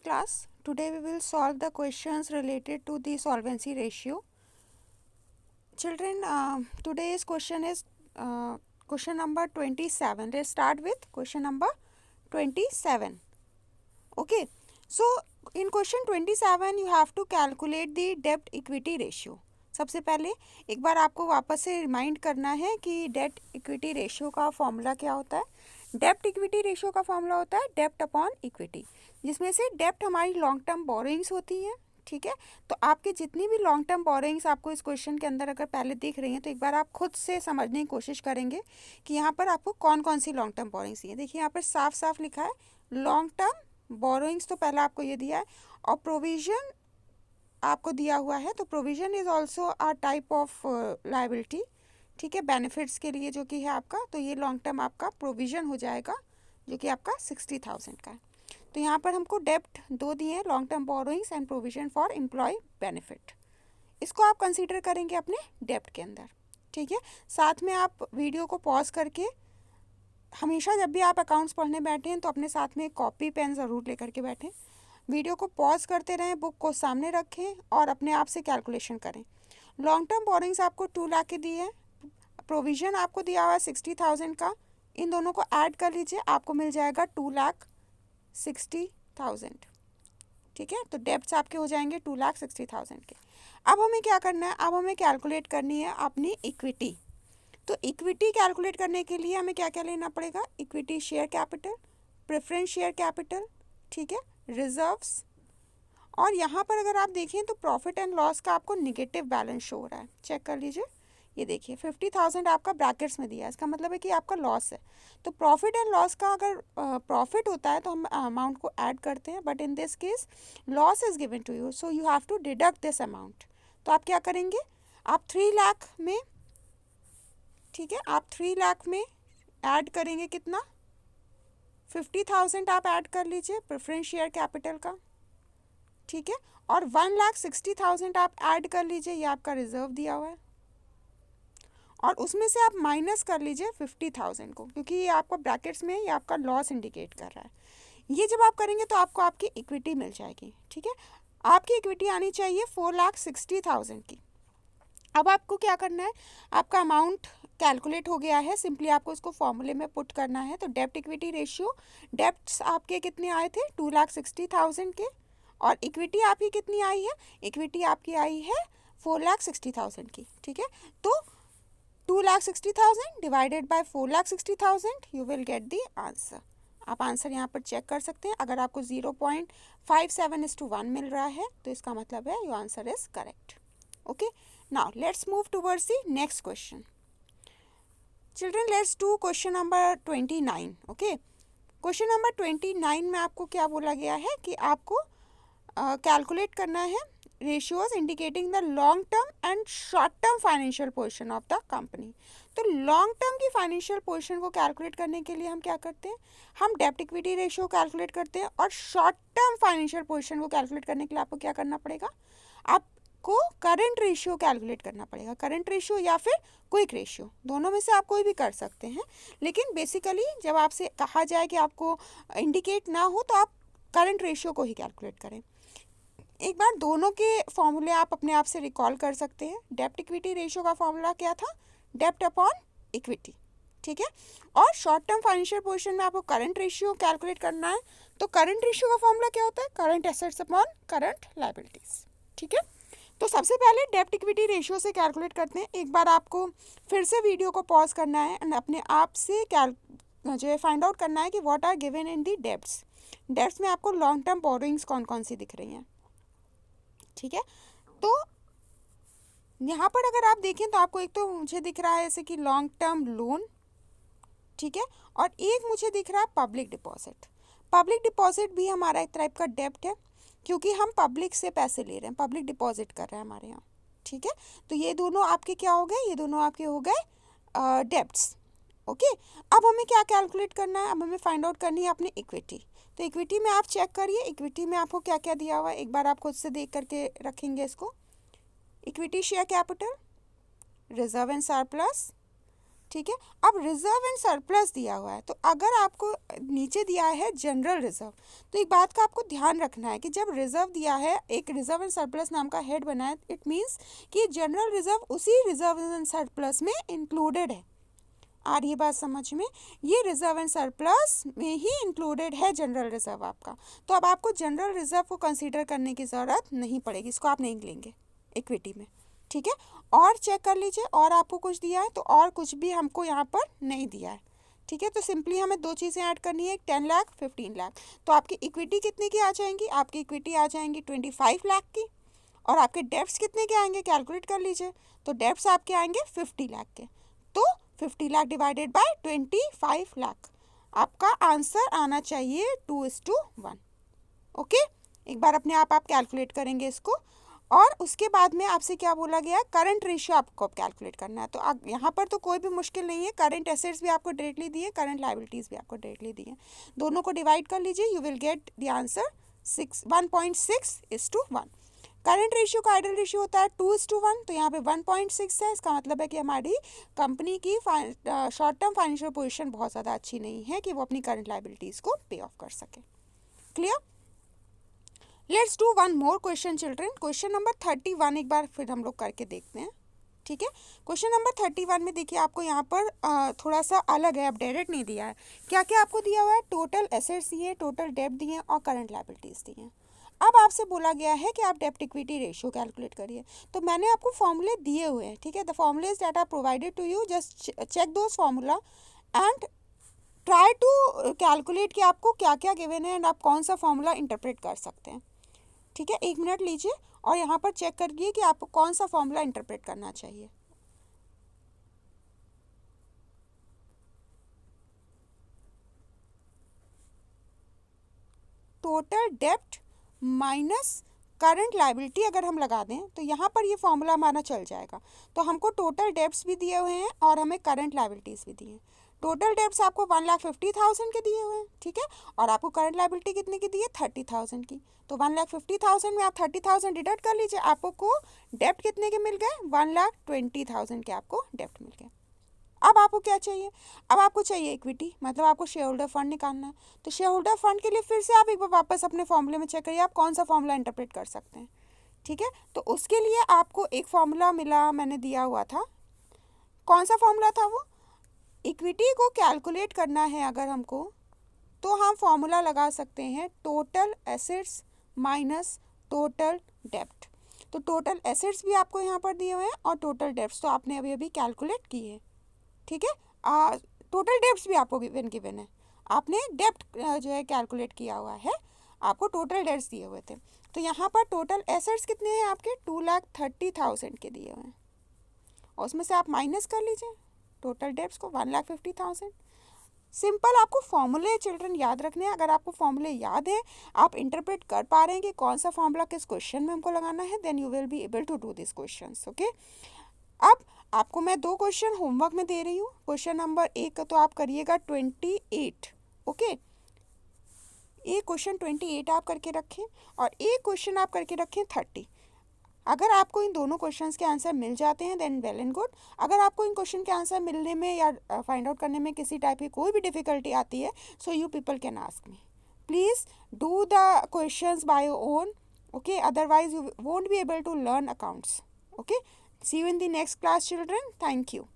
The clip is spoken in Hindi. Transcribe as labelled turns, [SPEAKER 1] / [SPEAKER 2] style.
[SPEAKER 1] class. Today we will solve the questions related to the solvency ratio. Children, today's question is question number 27. Let's start with question number 27. Okay. So in question 27 you have to calculate the debt equity ratio. सबसे पहले एक बार आपको वापस से रिमाइंड करना है कि डेट इक्विटी रेशियो का फॉर्मूला क्या होता है। डेप्ट इक्विटी रेशियो का फॉर्मूला होता है डेप्ट अपॉन इक्विटी, जिसमें से डेप्ट हमारी लॉन्ग टर्म बोरोइंग्स होती हैं। ठीक है, तो आपकी जितनी भी लॉन्ग टर्म बोरोइंग्स आपको इस क्वेश्चन के अंदर अगर पहले दिख रही हैं तो एक बार आप खुद से समझने की कोशिश करेंगे कि यहाँ पर आपको कौन कौन सी लॉन्ग टर्म बोरोइंग्स दी है। देखिए यहाँ पर साफ साफ लिखा है लॉन्ग टर्म बोरोइंग्स, तो पहला आपको ये दिया है, और प्रोविजन आपको दिया हुआ है। तो provision is also a type of liability. ठीक है, बेनिफिट्स के लिए जो कि है आपका, तो ये लॉन्ग टर्म आपका प्रोविजन हो जाएगा जो कि आपका 60,000 का है। तो यहाँ पर हमको डेप्ट दो दिए हैं, long term borrowings and provision for employ benefit. इसको आप कंसीडर करेंगे अपने डेप्ट के अंदर। ठीक है, साथ में आप वीडियो को पॉज करके हमेशा जब भी आप अकाउंट्स पढ़ने बैठे हैं तो अपने साथ में कॉपी पेन ज़रूर लेकर के बैठें। वीडियो को पॉज करते रहें, बुक को सामने रखें और अपने आप से कैलकुलेशन करें। लॉन्ग टर्म बोरिंग्स आपको 2 लाख के दिए हैं, प्रोविज़न आपको दिया हुआ है 60,000 का। इन दोनों को ऐड कर लीजिए, आपको मिल जाएगा 2,60,000। ठीक है, तो डेब्ट्स आपके हो जाएंगे 2,60,000 के। अब हमें क्या करना है, अब हमें कैलकुलेट करनी है अपनी इक्विटी। तो इक्विटी कैलकुलेट करने के लिए हमें क्या क्या लेना पड़ेगा, equity share capital, preference share capital, ठीक है, रिजर्व्स, और यहाँ पर अगर आप देखें तो प्रॉफिट एंड लॉस का आपको निगेटिव बैलेंस शो हो रहा है। चेक कर लीजिए, ये देखिए 50,000 आपका ब्रैकेट्स में दिया है, इसका मतलब है कि आपका लॉस है। तो प्रॉफिट एंड लॉस का अगर प्रॉफिट होता है तो हम अमाउंट को ऐड करते हैं, but in this case loss is given to you, so you have to deduct this amount. तो आप क्या करेंगे, आप 3 लाख में, ठीक है, आप 3 लाख में ऐड करेंगे कितना, 50,000 आप ऐड कर लीजिए प्रेफरेंस शेयर कैपिटल का। ठीक है, और 1,60,000 आप ऐड कर लीजिए, ये आपका रिजर्व दिया हुआ है, और उसमें से आप माइनस कर लीजिए 50,000 को, क्योंकि ये आपको ब्रैकेट्स में ये आपका लॉस इंडिकेट कर रहा है। ये जब आप करेंगे तो आपको आपकी इक्विटी मिल जाएगी। ठीक है, आपकी इक्विटी आनी चाहिए 4,60,000 की। अब आपको क्या करना है, आपका अमाउंट कैलकुलेट हो गया है, सिंपली आपको इसको फॉर्मूले में पुट करना है। तो डेप्ट इक्विटी रेशियो, डेप्ट्स आपके कितने आए थे 2,60,000 के, और इक्विटी आपकी कितनी आई है, इक्विटी आपकी आई है 4,60,000 की। ठीक है, तो 2,60,000 divided by 4,60,000 you will get the answer. आप आंसर यहाँ पर चेक कर सकते हैं। अगर आपको 0.57:1 मिल रहा है तो इसका मतलब है your answer is correct. Okay, now let's move towards the next question. Children, let's do question number 29. Okay, question number 29 में आपको क्या बोला गया है कि आपको कैलकुलेट करना है ratios indicating the long term and short term financial position of the company. तो लॉन्ग टर्म की फाइनेंशियल पोजीशन को कैलकुलेट करने के लिए हम क्या करते हैं, हम डेप्ट इक्विटी रेशियो कैलकुलेट करते हैं, और शॉर्ट टर्म फाइनेंशियल पोजीशन को कैलकुलेट करने के लिए आपको क्या करना पड़ेगा, आपको करंट रेशियो कैलकुलेट करना पड़ेगा। करंट रेशियो या फिर क्विक रेशियो, दोनों में से आप कोई भी कर सकते हैं, लेकिन बेसिकली जब आपसे कहा जाए कि आपको इंडिकेट ना हो तो आप करंट रेशियो को ही कैलकुलेट करें। एक बार दोनों के फॉर्मूले आप अपने आप से रिकॉल कर सकते हैं। डेप्ट इक्विटी रेशियो का फॉर्मूला क्या था, डेप्ट अपॉन इक्विटी। ठीक है, और शॉर्ट टर्म फाइनेंशियल पोजीशन में आपको करंट रेशियो कैलकुलेट करना है। तो करंट रेशियो का फॉर्मूला क्या होता है, current assets upon current liabilities. ठीक है, तो सबसे पहले डेप्ट इक्विटी रेशियो से कैलकुलेट करते हैं। एक बार आपको फिर से वीडियो को पॉज करना है एंड अपने आप से जो है फाइंड आउट करना है कि what are given in the debts. Debts में आपको लॉन्ग टर्म बोरोइंग्स कौन कौन सी दिख रही हैं। ठीक है, तो यहाँ पर अगर आप देखें तो आपको एक तो मुझे दिख रहा है जैसे कि लॉन्ग टर्म लोन, ठीक है, और एक मुझे दिख रहा है पब्लिक डिपॉजिट। पब्लिक डिपॉजिट भी हमारा एक टाइप का डेब्ट है, क्योंकि हम पब्लिक से पैसे ले रहे हैं, पब्लिक डिपॉजिट कर रहे हैं हमारे यहाँ। ठीक है, तो ये दोनों आपके क्या हो गए, ये दोनों आपके हो गए डेब्ट्स। ओके, अब हमें क्या कैलकुलेट करना है, अब हमें फाइंड आउट करनी है अपनी इक्विटी। तो इक्विटी में आप चेक करिए, इक्विटी में आपको क्या क्या दिया हुआ है, एक बार आप खुद से देख करके रखेंगे इसको। Equity share capital, reserve and surplus, ठीक है। अब रिजर्व एंड सरप्लस दिया हुआ है, तो अगर आपको नीचे दिया है जनरल रिजर्व, तो एक बात का आपको ध्यान रखना है कि जब रिजर्व दिया है, एक रिजर्व एंड सरप्लस नाम का हेड बना है, इट मीन्स कि जनरल रिजर्व उसी रिजर्व एंड सरप्लस में इंक्लूडेड है। आ रही है बात समझ में? ये रिजर्व एंड सरप्लस में ही इंक्लूडेड है जनरल रिजर्व आपका। तो अब आपको जनरल रिजर्व को कंसीडर करने की ज़रूरत नहीं पड़ेगी, इसको आप नहीं लेंगे इक्विटी में, ठीक है। और चेक कर लीजिए, और आपको कुछ दिया है तो और कुछ भी हमको यहाँ पर नहीं दिया है, ठीक है। तो सिंपली हमें दो चीज़ें ऐड करनी है, 10 लाख 15 लाख। तो आपकी इक्विटी कितने की आ जाएंगी? आपकी इक्विटी आ जाएंगी 25 लाख की। और आपके डेब्ट्स कितने के आएंगे? कैलकुलेट कर लीजिए। तो डेब्ट्स आपके आएंगे 50 लाख के। तो 50 लाख डिवाइडेड बाय 25 लाख, आपका आंसर आना चाहिए 2:1। ओके, एक बार अपने आप कैलकुलेट करेंगे इसको। और उसके बाद में आपसे क्या बोला गया? करंट रेशियो आपको कैलकुलेट करना है। तो यहाँ पर तो कोई भी मुश्किल नहीं है, करंट एसेट्स भी आपको डायरेक्टली दिए, करंट लायबिलिटीज़ भी आपको डायरेक्टली दिए, दोनों को डिवाइड कर लीजिए, you will get the answer 1.6:1। Current ratio का आइडल रेशियो होता है 2:1, तो यहाँ पे 1.6 है। इसका मतलब है कि हमारी कंपनी की शॉर्ट टर्म फाइनेंशियल पोजीशन बहुत ज़्यादा अच्छी नहीं है कि वो अपनी करंट लायबिलिटीज़ को पे ऑफ कर सके। Clear? Let's do one more question children. Question number 31 एक बार फिर हम लोग करके देखते हैं, ठीक है। क्वेश्चन नंबर 31 में देखिए, आपको यहाँ पर थोड़ा सा अलग है, अपडेटेड नहीं दिया है। क्या क्या आपको दिया हुआ है? टोटल एसेट्स दिए, टोटल डेब्ट दिए और करंट लायबिलिटीज़ दिए हैं। अब आपसे बोला गया है कि आप डेब्ट इक्विटी रेशियो कैलकुलेट करिए। तो मैंने आपको फॉर्मूले दिए हुए हैं, ठीक है। The formulas that are provided to you, just check those formula and try to calculate कि आपको क्या क्या गिवन है एंड आप कौन सा फॉर्मूला इंटरप्रेट कर सकते हैं, ठीक है। 1 मिनट लीजिए और यहाँ पर चेक करिए कि आपको कौन सा फॉर्मूला इंटरप्रेट करना चाहिए। टोटल डेब्ट माइनस करंट लायबिलिटी अगर हम लगा दें तो यहाँ पर ये फॉर्मूला हमारा चल जाएगा। तो हमको टोटल डेब्ट्स भी दिए हुए हैं और हमें करंट लायबिलिटीज़ भी दी हैं। टोटल डेब्ट्स आपको 1,50,000 के दिए हुए हैं, ठीक है। और आपको करंट लायबिलिटी कितने की दी है? 30,000 की। तो 1,50,000 में आप 30,000 डिडक्ट कर लीजिए, आपको डेब्ट कितने के मिल गए? 1,20,000 के आपको डेब्ट मिल गए। अब आपको क्या चाहिए? अब आपको चाहिए इक्विटी, मतलब आपको शेयर होल्डर फंड निकालना है। तो शेयर होल्डर फंड के लिए फिर से आप एक बार वापस अपने फॉर्मूले में चेक करिए, आप कौन सा फॉर्मूला इंटरप्रेट कर सकते हैं, ठीक है। तो उसके लिए आपको एक फॉर्मूला मिला, मैंने दिया हुआ था। कौन सा फॉर्मूला था वो? इक्विटी को कैलकुलेट करना है अगर हमको, तो हम फॉर्मूला लगा सकते हैं टोटल एसेट्स माइनस टोटल डेब्ट। तो टोटल एसेट्स भी आपको यहाँ पर दिए हुए हैं और टोटल डेब्ट्स तो आपने अभी अभी कैलकुलेट किए हैं, ठीक है। टोटल डेब्ट्स भी आपको गिवन है, आपने डेब्ट जो है कैलकुलेट किया हुआ है, आपको टोटल डेब्ट्स दिए हुए थे। तो यहाँ पर टोटल एसेट्स कितने हैं आपके? 2,30,000 के दिए हुए हैं, और उसमें से आप माइनस कर लीजिए टोटल डेब्ट्स को, 1,50,000। सिंपल आपको फॉर्मूले चिल्ड्रन याद रखने हैं। अगर आपको फॉर्मूले याद है, आप इंटरप्रेट कर पा रहे हैं कि कौन सा फॉर्मूला किस क्वेश्चन में हमको लगाना है, then you will be able to do this questions, okay. अब आपको मैं 2 क्वेश्चन होमवर्क में दे रही हूँ। क्वेश्चन नंबर 1 तो आप करिएगा 28, ओके। एक क्वेश्चन 28 आप करके रखें और एक क्वेश्चन आप करके रखें 30। अगर आपको इन दोनों क्वेश्चंस के आंसर मिल जाते हैं देन वेल एंड गुड। अगर आपको इन क्वेश्चन के आंसर मिलने में या फाइंड आउट करने में किसी टाइप की कोई भी डिफिकल्टी आती है, so you people can ask me. Please do the questions by your own, okay, otherwise you won't be able to learn accounts, okay. See you in the next class children. Thank you.